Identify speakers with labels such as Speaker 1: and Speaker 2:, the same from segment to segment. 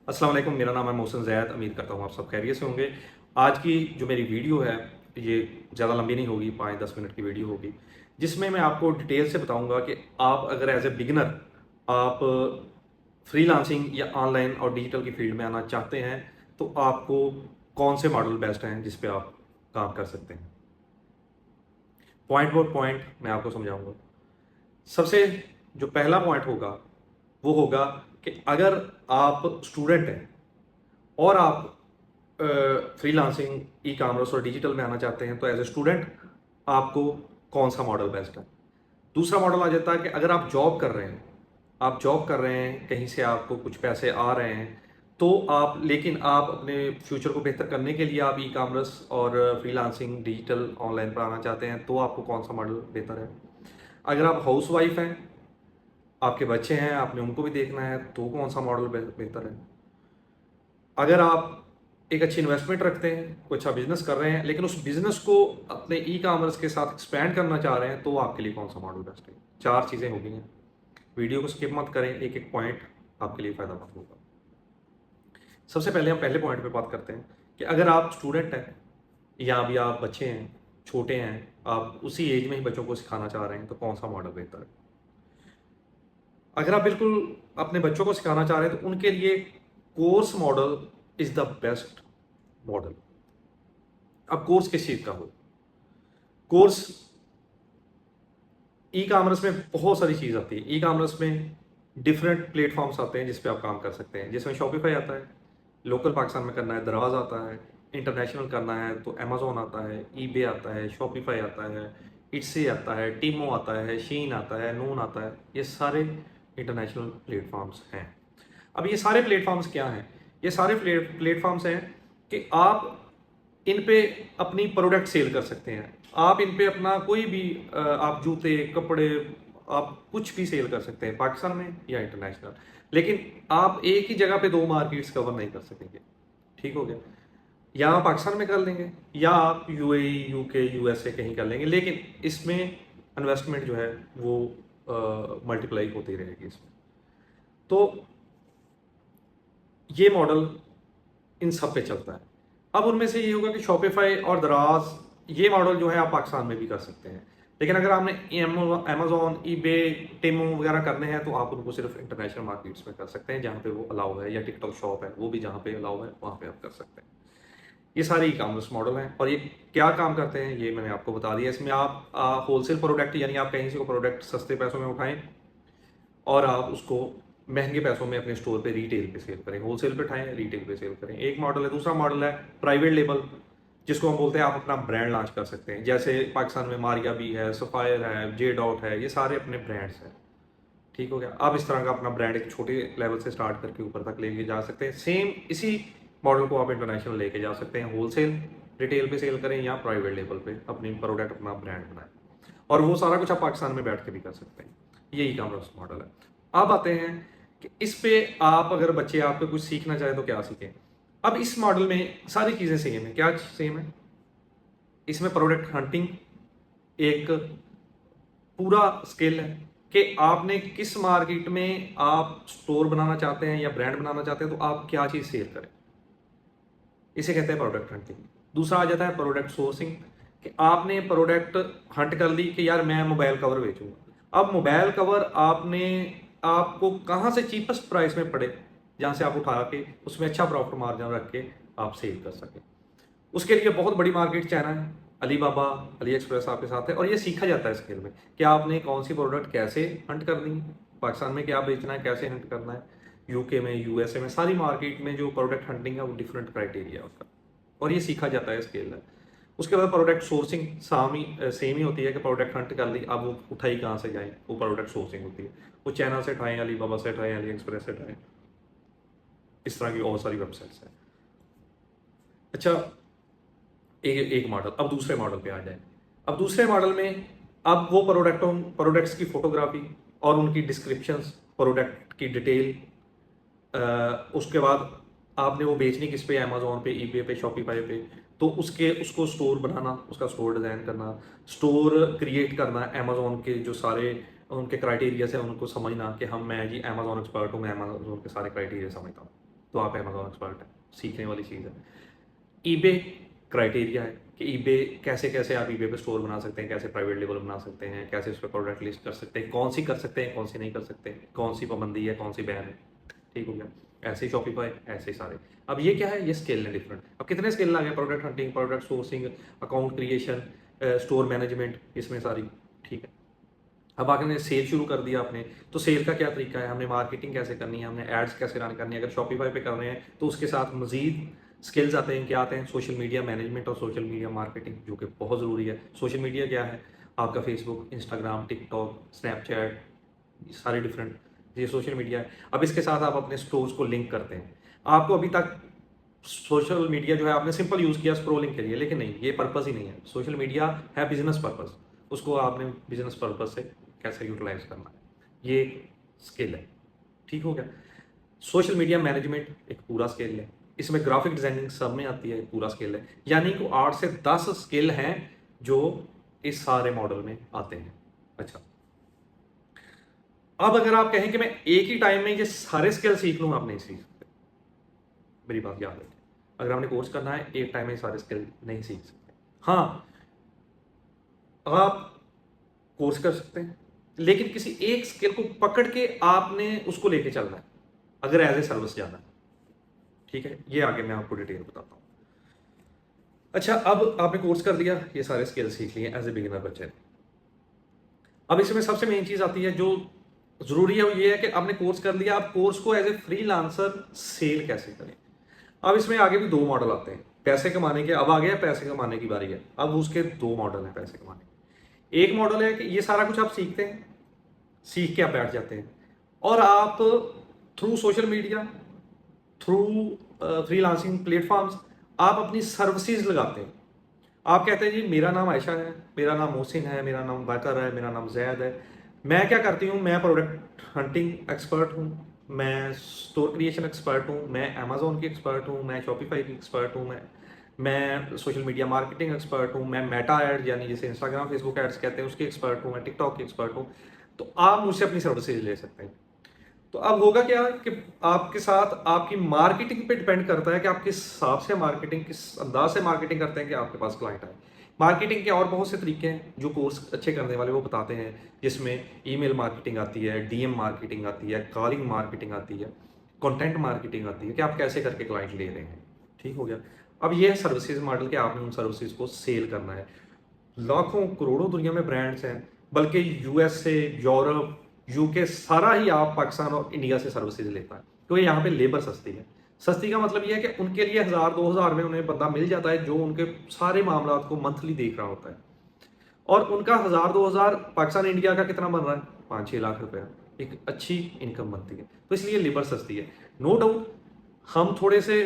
Speaker 1: अस्सलाम वालेकुम, मेरा नाम है मोहसिन ज़ैद। उम्मीद करता हूँ आप सब खैरियत से होंगे। आज की जो मेरी वीडियो है, ये ज़्यादा लंबी नहीं होगी, 5-10 मिनट की वीडियो होगी, जिसमें मैं आपको डिटेल से बताऊँगा कि आप अगर एज़ ए बिगिनर आप फ्रीलांसिंग या ऑनलाइन और डिजिटल की फ़ील्ड में आना चाहते हैं, तो आपको कौन से मॉडल बेस्ट हैं, जिस पे आप काम कर सकते हैं। पॉइंट बाय पॉइंट मैं आपको समझाऊँगा। सबसे जो पहला पॉइंट होगा, वो होगा कि अगर आप स्टूडेंट हैं और आप फ्रीलांसिंग, ई कॉमर्स और डिजिटल में आना चाहते हैं, तो एज ए स्टूडेंट आपको कौन सा मॉडल बेस्ट है। दूसरा मॉडल आ जाता है कि अगर आप जॉब कर रहे हैं, कहीं से आपको कुछ पैसे आ रहे हैं, तो आप लेकिन आप अपने फ्यूचर को बेहतर करने के लिए आप ई कॉमर्स और फ्रीलांसिंग डिजिटल ऑनलाइन पर आना चाहते हैं, तो आपको कौन सा मॉडल बेहतर है। अगर आप हाउस वाइफ हैं, आपके बच्चे हैं, आपने उनको भी देखना है, तो कौन सा मॉडल बेहतर है। अगर आप एक अच्छी इन्वेस्टमेंट रखते हैं, कोई अच्छा बिजनेस कर रहे हैं, लेकिन उस बिजनेस को अपने ई कॉमर्स के साथ एक्सपैंड करना चाह रहे हैं, तो आपके लिए कौन सा मॉडल बेस्ट है। चार चीज़ें हो गई हैं। वीडियो को स्किप मत करें, एक एक पॉइंट आपके लिए फ़ायदा होगा। सबसे पहले हम पहले पॉइंट पे बात करते हैं कि अगर आप स्टूडेंट हैं या अभी आप बच्चे हैं, छोटे हैं, आप उसी एज में ही बच्चों को सिखाना चाह रहे हैं, तो कौन सा मॉडल बेहतर है। अगर आप बिल्कुल अपने बच्चों को सिखाना चाह रहे हैं, तो उनके लिए course model is the best model. अब कोर्स किस चीज़ का हो। कोर्स ई कॉमर्स में बहुत सारी चीज़ आती है। ई कॉमर्स में डिफरेंट प्लेटफॉर्म्स आते हैं जिस पे आप काम कर सकते हैं, जिसमें शॉपिफाई आता है, लोकल पाकिस्तान में करना है दराज आता है, इंटरनेशनल करना है तो अमेजोन आता है, ईबे आता है, शॉपिफाई आता है, इट्सी आता है, टीमो आता है, शीन आता है, नून आता है। ये सारे इंटरनेशनल प्लेटफॉर्म्स हैं। अब ये सारे प्लेटफॉर्म्स क्या हैं। ये सारे प्लेटफॉर्म्स हैं कि आप इन पे अपनी प्रोडक्ट सेल कर सकते हैं। आप इन पे अपना कोई भी आप जूते, कपड़े, आप कुछ भी सेल कर सकते हैं, पाकिस्तान में या इंटरनेशनल। लेकिन आप एक ही जगह पे दो मार्केट्स कवर नहीं कर सकेंगे। ठीक हो गया। या आप पाकिस्तान में कर लेंगे, या आप यूएई, यूके, यूएसए कहीं कर लेंगे, लेकिन इसमें इन्वेस्टमेंट जो है वो मल्टीप्लाई होती रहेगी इसमें। तो ये मॉडल इन सब पे चलता है। अब उनमें से ये होगा कि शॉपिफाई और दराज, ये मॉडल जो है आप पाकिस्तान में भी कर सकते हैं। लेकिन अगर आपने अमेजोन, ईबे, टेमो वगैरह करने हैं, तो आप उनको सिर्फ इंटरनेशनल मार्केट्स में कर सकते हैं, जहाँ पे वो अलाउ है, या टिकटॉक शॉप है, वो भी जहाँ पे अलाउ है वहाँ पे आप कर सकते हैं। ये सारे ई कॉमर्स मॉडल हैं और ये क्या काम करते हैं ये मैंने आपको बता दिया। इसमें आप होलसेल प्रोडक्ट, यानी आप कहीं से को प्रोडक्ट सस्ते पैसों में उठाएं और आप उसको महंगे पैसों में अपने स्टोर पे रिटेल पे सेल करें। होलसेल पे उठाएं, रिटेल पे सेल करें। एक मॉडल है। दूसरा मॉडल है प्राइवेट लेबल, जिसको हम बोलते हैं आप अपना ब्रांड लॉन्च कर सकते हैं। जैसे पाकिस्तान में मारिया भी है, सफायर है, जे डॉट है, ये सारे अपने ब्रांड्स हैं। ठीक हो गया। आप इस तरह का अपना ब्रांड एक छोटे लेवल से स्टार्ट करके ऊपर तक लेके जा सकते हैं। सेम इसी मॉडल को आप इंटरनेशनल लेके जा सकते हैं। होलसेल रिटेल पे सेल करें या प्राइवेट लेवल पे अपनी प्रोडक्ट, अपना ब्रांड बनाएं, और वो सारा कुछ आप पाकिस्तान में बैठ के भी कर सकते हैं। ये ई कॉमर्स मॉडल है। अब आते हैं कि इस पे आप अगर बच्चे आपको कुछ सीखना चाहें तो क्या सीखें। अब इस मॉडल में सारी चीज़ें सेम है। क्या सेम है। इसमें प्रोडक्ट हंटिंग एक पूरा स्किल है कि आपने किस मार्केट में आप स्टोर बनाना चाहते हैं या ब्रांड बनाना चाहते हैं, तो आप क्या चीज़ सेल करें। इसे कहते हैं प्रोडक्ट हंटिंग। दूसरा आ जाता है प्रोडक्ट सोर्सिंग, कि आपने प्रोडक्ट हंट कर ली कि यार मैं मोबाइल कवर बेचूंगा। अब मोबाइल कवर आपने, आपको कहाँ से चीपेस्ट प्राइस में पड़े, जहाँ से आप उठा के उसमें अच्छा प्रॉफिट मार्जिन रख के आप सेल कर सकें। उसके लिए बहुत बड़ी मार्केट चाइना है, अली बाबा, अली एक्सप्रेस आपके साथ है, और ये सीखा जाता है स्किल में कि आपने कौन सी प्रोडक्ट कैसे हंट करनी है, पाकिस्तान में क्या बेचना है, कैसे हंट करना है, यूके में, यूएसए में, सारी मार्केट में जो प्रोडक्ट हंटिंग है वो डिफरेंट क्राइटेरिया है उसका, और ये सीखा जाता है स्किल है। उसके बाद प्रोडक्ट सोर्सिंग सेम ही होती है कि प्रोडक्ट हंट कर ली, अब वो उठाई कहाँ से जाए, वो प्रोडक्ट सोर्सिंग होती है। वो चाइना से उठाएं, अली बाबा से उठाएं, अली एक्सप्रेस से उठाएं, इस तरह की और सारी वेबसाइट्स हैं। अच्छा, एक मॉडल। अब दूसरे मॉडल पे आ जाए। अब दूसरे मॉडल में अब वो प्रोडक्ट्स की फोटोग्राफी और उनकी डिस्क्रिप्शंस, प्रोडक्ट की डिटेल, उसके बाद आपने वो बेचनी किस पे, अमेजोन पे, ईबे पे, शॉपिफाई पे, तो उसको स्टोर बनाना, उसका स्टोर डिज़ाइन करना, स्टोर क्रिएट करना, अमेजोन के जो सारे उनके क्राइटेरिया है उनको समझना कि मैं जी अमेजोन एक्सपर्ट हूँ, मैं अमेजोन के सारे क्राइटेरिया समझता हूँ। तो आप अमेजोन एक्सपर्ट हैं, सीखने वाली चीज़ है। ईबे क्राइटेरिया है कि ईबे कैसे कैसे आप ईबे पे स्टोर बना सकते हैं, कैसे प्राइवेट लेबल बना सकते हैं, कैसे उस पर प्रोडक्ट लिस्ट कर सकते हैं, कौन सी कर सकते हैं, कौन सी नहीं कर सकते, कौन सी पाबंदी है, कौन सी बैन है। ठीक हो गया। ऐसे ही शॉपिफाई, ऐसे ही सारे। अब ये क्या है, ये स्किल है डिफरेंट। अब कितने स्किल आ गए, product hunting, product sourcing, account creation, store management, इसमें सारी। ठीक है। अब आपने सेल शुरू कर दिया आपने, तो सेल का क्या तरीका है, हमने मार्केटिंग कैसे करनी है, हमने एड्स कैसे रन करनी है। अगर शॉपिफाई पे कर रहे हैं तो उसके साथ मजीद स्किल्स आते हैं। क्या आते हैं, सोशल मीडिया मैनेजमेंट और सोशल मीडिया मार्केटिंग, जो कि बहुत ज़रूरी है। सोशल मीडिया क्या है, आपका फेसबुक, इंस्टाग्राम, टिकटॉक, स्नैपचैट, सारे डिफरेंट, ये सोशल मीडिया है। अब इसके साथ आप अपने स्टोर्स को लिंक करते हैं। आपको अभी तक सोशल मीडिया जो है आपने सिंपल यूज़ किया स्क्रोलिंग के लिए, लेकिन नहीं, ये पर्पज़ ही नहीं है। सोशल मीडिया है बिजनेस पर्पज़, उसको आपने बिजनेस पर्पज़ से कैसे यूटिलाइज करना है, ये स्किल है। ठीक हो गया। सोशल मीडिया मैनेजमेंट एक पूरा स्किल है, इसमें ग्राफिक डिजाइनिंग सब में आती है, एक पूरा स्किल है। यानी कि 8 से 10 स्किल हैं जो इस सारे मॉडल में आते हैं। अच्छा, अब अगर आप कहें कि मैं एक ही टाइम में ये सारे स्किल सीख लूँ, आप नहीं सीख सकते। मेरी बात याद रखें, अगर आपने कोर्स करना है एक टाइम में सारे स्किल नहीं सीख सकते। हाँ, आप कोर्स कर सकते हैं, लेकिन किसी एक स्किल को पकड़ के आपने उसको लेके चलना है, अगर एज ए सर्विस जाना है। ठीक है, ये आगे मैं आपको डिटेल बताता हूँ। अच्छा, अब आपने कोर्स कर लिया, ये सारे स्किल सीख लिए एज ए बिगिनर बच्चे ने। अब इसमें सबसे मेन चीज आती है जो जरूरी है, वो ये है कि आपने कोर्स कर लिया, आप कोर्स को एज ए फ्रीलांसर सेल कैसे करें। अब इसमें आगे भी 2 मॉडल आते हैं पैसे कमाने के। अब आ गया पैसे कमाने की बारी है, अब उसके 2 मॉडल हैं पैसे कमाने के। एक मॉडल है कि ये सारा कुछ आप सीखते हैं, सीख के आप बैठ जाते हैं, और आप through social media, through freelancing platforms, आप अपनी सर्विसेज लगाते हैं। आप कहते हैं जी मेरा नाम आयशा है, मेरा नाम मोहसिन है, मेरा नाम बैकर है, मेरा नाम जैद है। मैं क्या करती हूँ, मैं प्रोडक्ट हंटिंग एक्सपर्ट हूँ, मैं स्टोर क्रिएशन एक्सपर्ट हूँ, मैं अमेजोन की एक्सपर्ट हूँ, मैं शॉपिफाई की एक्सपर्ट हूँ, मैं सोशल मीडिया मार्केटिंग एक्सपर्ट हूँ, मैं मेटा एड यानी जैसे इंस्टाग्राम फेसबुक एड्स कहते हैं उसकी एक्सपर्ट हूँ, मैं टिकटॉक की एक्सपर्ट हूँ। तो आप मुझसे अपनी सर्विसेज ले सकते हैं। तो अब होगा क्या कि आपके साथ आपकी मार्केटिंग पे डिपेंड करता है कि आप किस हिसाब से मार्केटिंग, किस अंदाज से मार्केटिंग करते हैं कि आपके पास क्लाइंट आए। मार्केटिंग के और बहुत से तरीके हैं जो कोर्स अच्छे करने वाले वो बताते हैं, जिसमें ईमेल मार्केटिंग आती है, डीएम मार्केटिंग आती है, कॉलिंग मार्केटिंग आती है, कंटेंट मार्केटिंग आती है कि आप कैसे करके क्लाइंट ले रहे हैं। ठीक हो गया। अब ये है सर्विसेज मॉडल कि आपने उन सर्विसेज को सेल करना है। लाखों करोड़ों दुनिया में ब्रांड्स हैं, बल्कि यूएसए, यूरोप, यूके, सारा ही आप पाकिस्तान और इंडिया से सर्विसेज लेता है, क्योंकि यहाँ पे लेबर सस्ती है। सस्ती का मतलब ये है कि उनके लिए 1000-2000 में उन्हें बंदा मिल जाता है जो उनके सारे मामला को मंथली देख रहा होता है, और उनका 1000-2000 पाकिस्तान इंडिया का कितना बन रहा है, 5-6 लाख रुपया, एक अच्छी इनकम बनती है। तो इसलिए लेबर सस्ती है। नो डाउट हम थोड़े से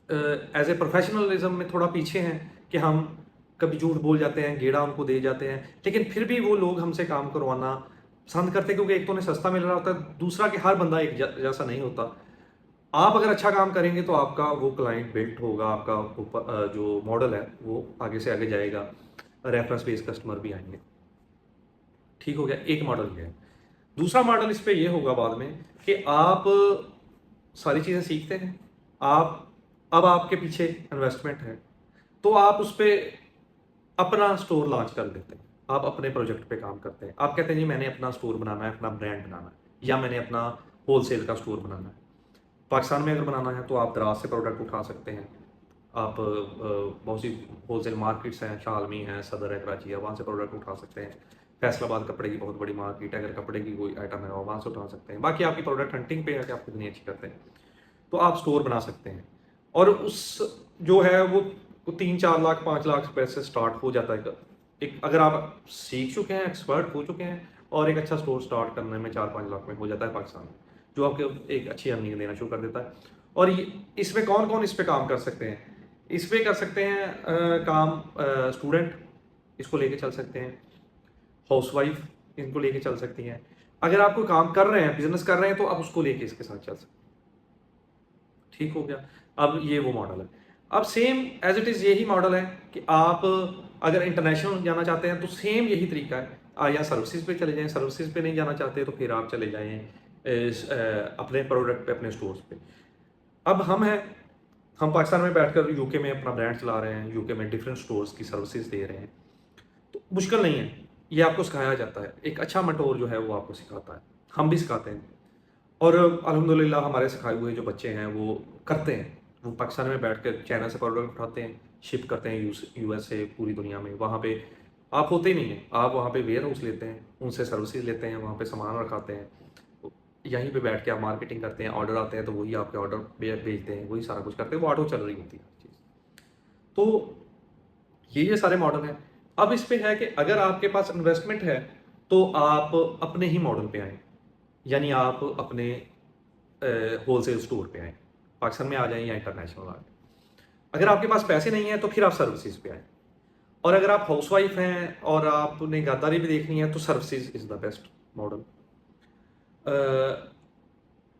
Speaker 1: एज ए प्रोफेशनलिज्म में थोड़ा पीछे हैं कि हम कभी झूठ बोल जाते हैं, गेड़ा उनको दे जाते हैं, लेकिन फिर भी वो लोग हमसे काम करवाना पसंद करते हैं, क्योंकि एक तो उन्हें सस्ता मिल रहा होता है, दूसरा कि हर बंदा एक जैसा नहीं होता। आप अगर अच्छा काम करेंगे तो आपका वो क्लाइंट बिल्ट होगा, आपका जो मॉडल है वो आगे से आगे जाएगा, रेफरेंस बेस्ड कस्टमर भी आएंगे। ठीक हो गया, एक मॉडल ये है। दूसरा मॉडल इस पे ये होगा बाद में कि आप सारी चीज़ें सीखते हैं, आप अब आपके पीछे इन्वेस्टमेंट है, तो आप उस पर अपना स्टोर लॉन्च कर देते हैं, आप अपने प्रोजेक्ट पे काम करते हैं। आप कहते हैं जी मैंने अपना स्टोर बनाना है, अपना ब्रांड बनाना है, या मैंने अपना होलसेल का स्टोर बनाना है। पाकिस्तान में अगर बनाना है तो आप दराज से प्रोडक्ट उठा सकते हैं। आप बहुत सी होलसेल मार्केट्स हैं, शालमी है, सदर है, कराची है, वहाँ से प्रोडक्ट उठा सकते हैं। फैसलाबाद कपड़े की बहुत बड़ी मार्केट है, अगर कपड़े की कोई आइटम है वहाँ से उठा सकते हैं। बाकी आपकी प्रोडक्ट हंटिंग पे है कि आप कितनी अच्छी करते हैं, तो आप स्टोर बना सकते हैं। और उस जो है वो 3-4 लाख 5 लाख रुपए से स्टार्ट हो जाता है। एक अगर आप सीख चुके हैं, एक्सपर्ट हो चुके हैं, और एक अच्छा स्टोर स्टार्ट करने में 4-5 लाख में हो जाता है पाकिस्तान में, जो आपको एक अच्छी अर्निंग देना शुरू कर देता है। और ये इसमें कौन कौन इस पे काम कर सकते हैं, इस पे कर सकते हैं काम स्टूडेंट इसको लेके चल सकते हैं, हाउसवाइफ इनको लेके चल सकती हैं। अगर आप कोई काम कर रहे हैं, बिजनेस कर रहे हैं, तो आप उसको लेके इसके साथ चल सकते हैं। ठीक हो गया। अब ये वो मॉडल है। अब सेम एज इट इज़ यही मॉडल है कि आप अगर इंटरनेशनल जाना चाहते हैं तो सेम यही तरीका है, या सर्विसेज पे चले जाएं, सर्विसेज पे नहीं जाना चाहते तो फिर आप चले जाएं अपने प्रोडक्ट पे, अपने स्टोर्स पे। अब हम पाकिस्तान में बैठकर यूके में अपना ब्रांड चला रहे हैं, यूके में डिफरेंट स्टोर्स की सर्विसेज दे रहे हैं, तो मुश्किल नहीं है, ये आपको सिखाया जाता है। एक अच्छा मेंटोर जो है वो आपको सिखाता है, हम भी सिखाते हैं, और अल्हम्दुलिल्लाह हमारे सिखाए हुए जो बच्चे हैं वो करते हैं। वो पाकिस्तान में बैठकर चाइना से प्रोडक्ट उठाते हैं, शिप करते हैं यूएस से पूरी दुनिया में। वहाँ पे आप होते ही नहीं हैं, आप वहाँ पे वेयर हाउस लेते हैं, उनसे सर्विसेज लेते हैं, वहाँ पे सामान रखाते हैं, यहीं पे बैठ के आप मार्केटिंग करते हैं, ऑर्डर आते हैं तो वही आपके ऑर्डर भेजते हैं, वही सारा कुछ करते हैं, वो ऑटो चल रही होती है हर चीज़। तो ये सारे मॉडल हैं। अब इस पे है कि अगर आपके पास इन्वेस्टमेंट है तो आप अपने ही मॉडल पे आएँ, यानी आप अपने होलसेल स्टोर पे आएँ, पाकिस्तान में आ जाएँ या इंटरनेशनल आ जाएँ। अगर आपके पास पैसे नहीं हैं तो फिर आप सर्विसेज पे आएँ, और अगर आप हाउसवाइफ हैं और आपने गारदारी भी देखनी है तो services is the best model.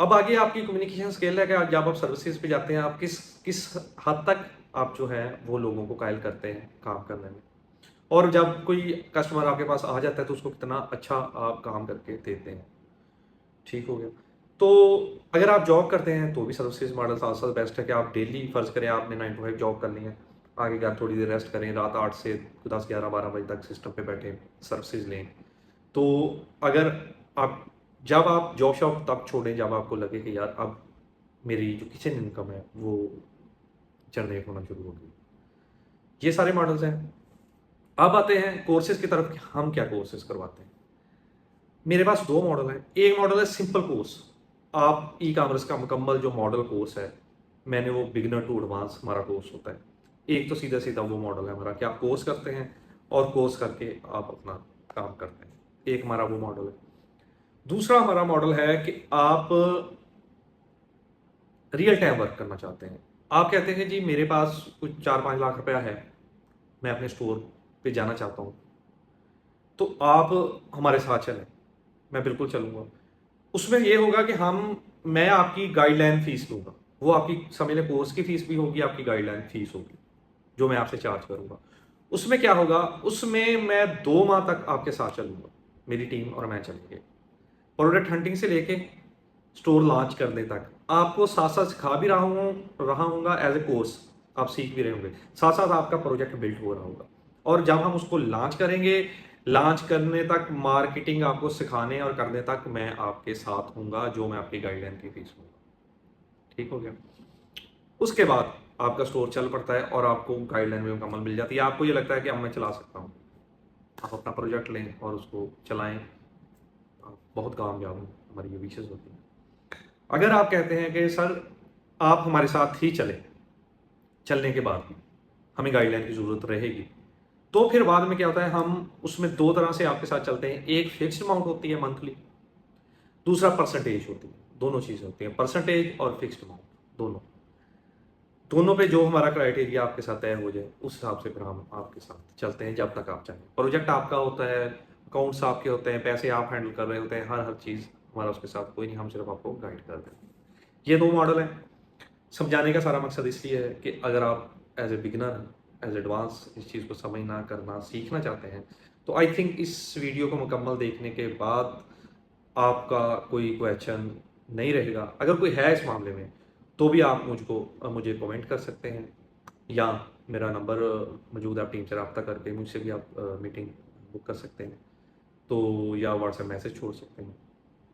Speaker 1: अब आगे आपकी कम्युनिकेशन स्किल है कि जब आप सर्विसेज पे जाते हैं, आप किस किस हद तक आप जो है वो लोगों को कायल करते हैं काम करने में, और जब कोई कस्टमर आपके पास आ जाता है तो उसको कितना अच्छा आप काम करके देते हैं। ठीक हो गया। तो अगर आप जॉब करते हैं तो भी सर्विसेज मॉडल साथ साथ बेस्ट है कि आप डेली फ़र्ज़ करें आपने 9 to 5 जॉब करनी है, आगे घर थोड़ी देर रेस्ट करें, रात 8 से 10 11 12 बजे तक सिस्टम पे बैठे सर्विसेज लें। तो अगर आप जब आप जॉब शॉप तब छोड़ें जब आपको लगे कि यार अब मेरी जो किचन इनकम है वो जनरेट होना शुरू होगी। ये सारे मॉडल्स हैं। अब आते हैं कोर्सेज की तरफ कि हम क्या कोर्सेज करवाते हैं। मेरे पास 2 मॉडल हैं। एक मॉडल है सिंपल कोर्स, आप ई कॉमर्स का मुकम्मल जो मॉडल कोर्स है, मैंने वो बिगिनर टू एडवांस हमारा कोर्स होता है। एक तो सीधा-सीधा वो मॉडल है हमारा कि आप कोर्स करते हैं और कोर्स करके आप अपना काम करते हैं। एक हमारा वो मॉडल है। दूसरा हमारा मॉडल है कि आप रियल टाइम वर्क करना चाहते हैं। आप कहते हैं जी मेरे पास कुछ 4-5 लाख रुपया है, मैं अपने स्टोर पे जाना चाहता हूँ, तो आप हमारे साथ चलें। मैं बिल्कुल चलूँगा। उसमें ये होगा कि मैं आपकी गाइडलाइन फ़ीस लूँगा। वो आपकी समझ लें कोर्स की फ़ीस भी होगी, आपकी गाइडलाइन फ़ीस होगी, जो मैं आपसे चार्ज करूँगा। उसमें क्या होगा, उसमें मैं 2 माह तक आपके साथ चलूँगा, मेरी टीम और मैं चलेंगे। प्रोडक्ट हंटिंग से लेके स्टोर लॉन्च करने तक आपको साथ-साथ सिखा भी रहा हूँगा एज़ ए कोर्स, आप सीख भी रहे होंगे। साथ-साथ आपका प्रोजेक्ट बिल्ड हो रहा होगा, और जब हम उसको लॉन्च करेंगे, लॉन्च करने तक मार्केटिंग आपको सिखाने और करने तक मैं आपके साथ हूँगा, जो मैं आपकी गाइडलाइन की फीस लूँगा। ठीक हो गया? उसके बाद आपका स्टोर चल पड़ता है और आपको गाइडलाइन भी मुकम्मल मिल जाती है। आपको ये लगता है कि अब मैं चला सकता हूँ। आप अपना प्रोजेक्ट लें और उसको चलाएँ। आप बहुत कामयाब हों, हमारी ये विशेज़ होती हैं। अगर आप कहते हैं कि सर आप हमारे साथ ही चलें, चलने के बाद भी हमें गाइडलाइन की ज़रूरत रहेगी, तो फिर बाद में क्या होता है, हम उसमें 2 तरह से आपके साथ चलते हैं। एक फिक्स्ड अमाउंट होती है मंथली, दूसरा परसेंटेज होती है। दोनों चीज़ें होती हैं, परसेंटेज और फिक्स्ड अमाउंट दोनों। दोनों पे जो हमारा क्राइटेरिया आपके साथ तय हो जाए, उस हिसाब से फिर हम आपके साथ चलते हैं जब तक आप चाहें। प्रोजेक्ट आपका होता है, अकाउंट्स आपके होते हैं, पैसे आप हैंडल कर रहे होते हैं, हर चीज़ हमारा उसके साथ कोई नहीं, हम सिर्फ आपको गाइड कर रहे हैं। ये 2 मॉडल हैं। समझाने का सारा मकसद इसलिए है कि अगर आप as a beginner, as advance इस चीज़ को समझना, करना, सीखना चाहते हैं, तो आई थिंक इस वीडियो को मुकम्मल देखने के बाद आपका कोई क्वेश्चन नहीं रहेगा। अगर कोई है इस मामले में, तो भी आप मुझे कमेंट कर सकते हैं, या मेरा नंबर मौजूद है, आप टीम से रब्ता करके मुझसे भी आप मीटिंग बुक कर सकते हैं। तो या व्हाट्सएप मैसेज छोड़ सकते हैं।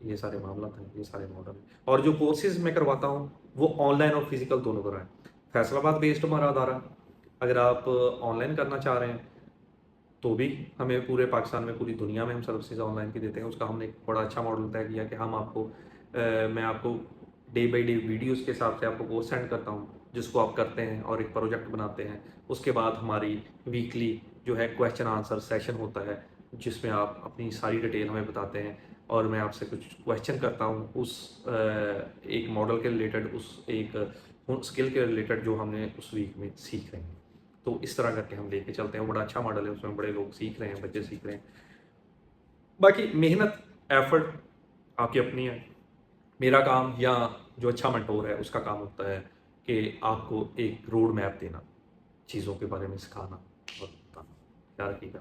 Speaker 1: ये सारे मामला हैं, ये सारे मॉडल हैं। और जो कोर्सेज़ मैं करवाता हूँ, वो ऑनलाइन और फिज़िकल दोनों तरह हैं। फैसलाबाद बेस्ड हमारा अदारा, अगर आप ऑनलाइन करना चाह रहे हैं, तो भी हमें पूरे पाकिस्तान में, पूरी दुनिया में हम सर्विसेज ऑनलाइन की देते हैं। उसका हमने एक बड़ा अच्छा मॉडल तय किया कि मैं आपको डे बाय डे वीडियोस के हिसाब से आपको कोर्स सेंड करता हूँ, जिसको आप करते हैं और एक प्रोजेक्ट बनाते हैं। उसके बाद हमारी वीकली जो है क्वेश्चन आंसर सेशन होता है, जिसमें आप अपनी सारी डिटेल हमें बताते हैं और मैं आपसे कुछ क्वेश्चन करता हूँ उस एक मॉडल के रिलेटेड, उस एक स्किल के रिलेटेड जो हमने उस वीक में सीख रहे हैं। तो इस तरह करके हम लेके चलते हैं। बड़ा अच्छा मॉडल है, उसमें बड़े लोग सीख रहे हैं, बच्चे सीख रहे हैं। बाकी मेहनत, एफर्ट आपकी अपनी है। मेरा काम या जो अच्छा मेंटोर है उसका काम होता है कि आपको एक रोड मैप देना, चीज़ों के बारे में सिखाना और बताना। याद रखिएगा।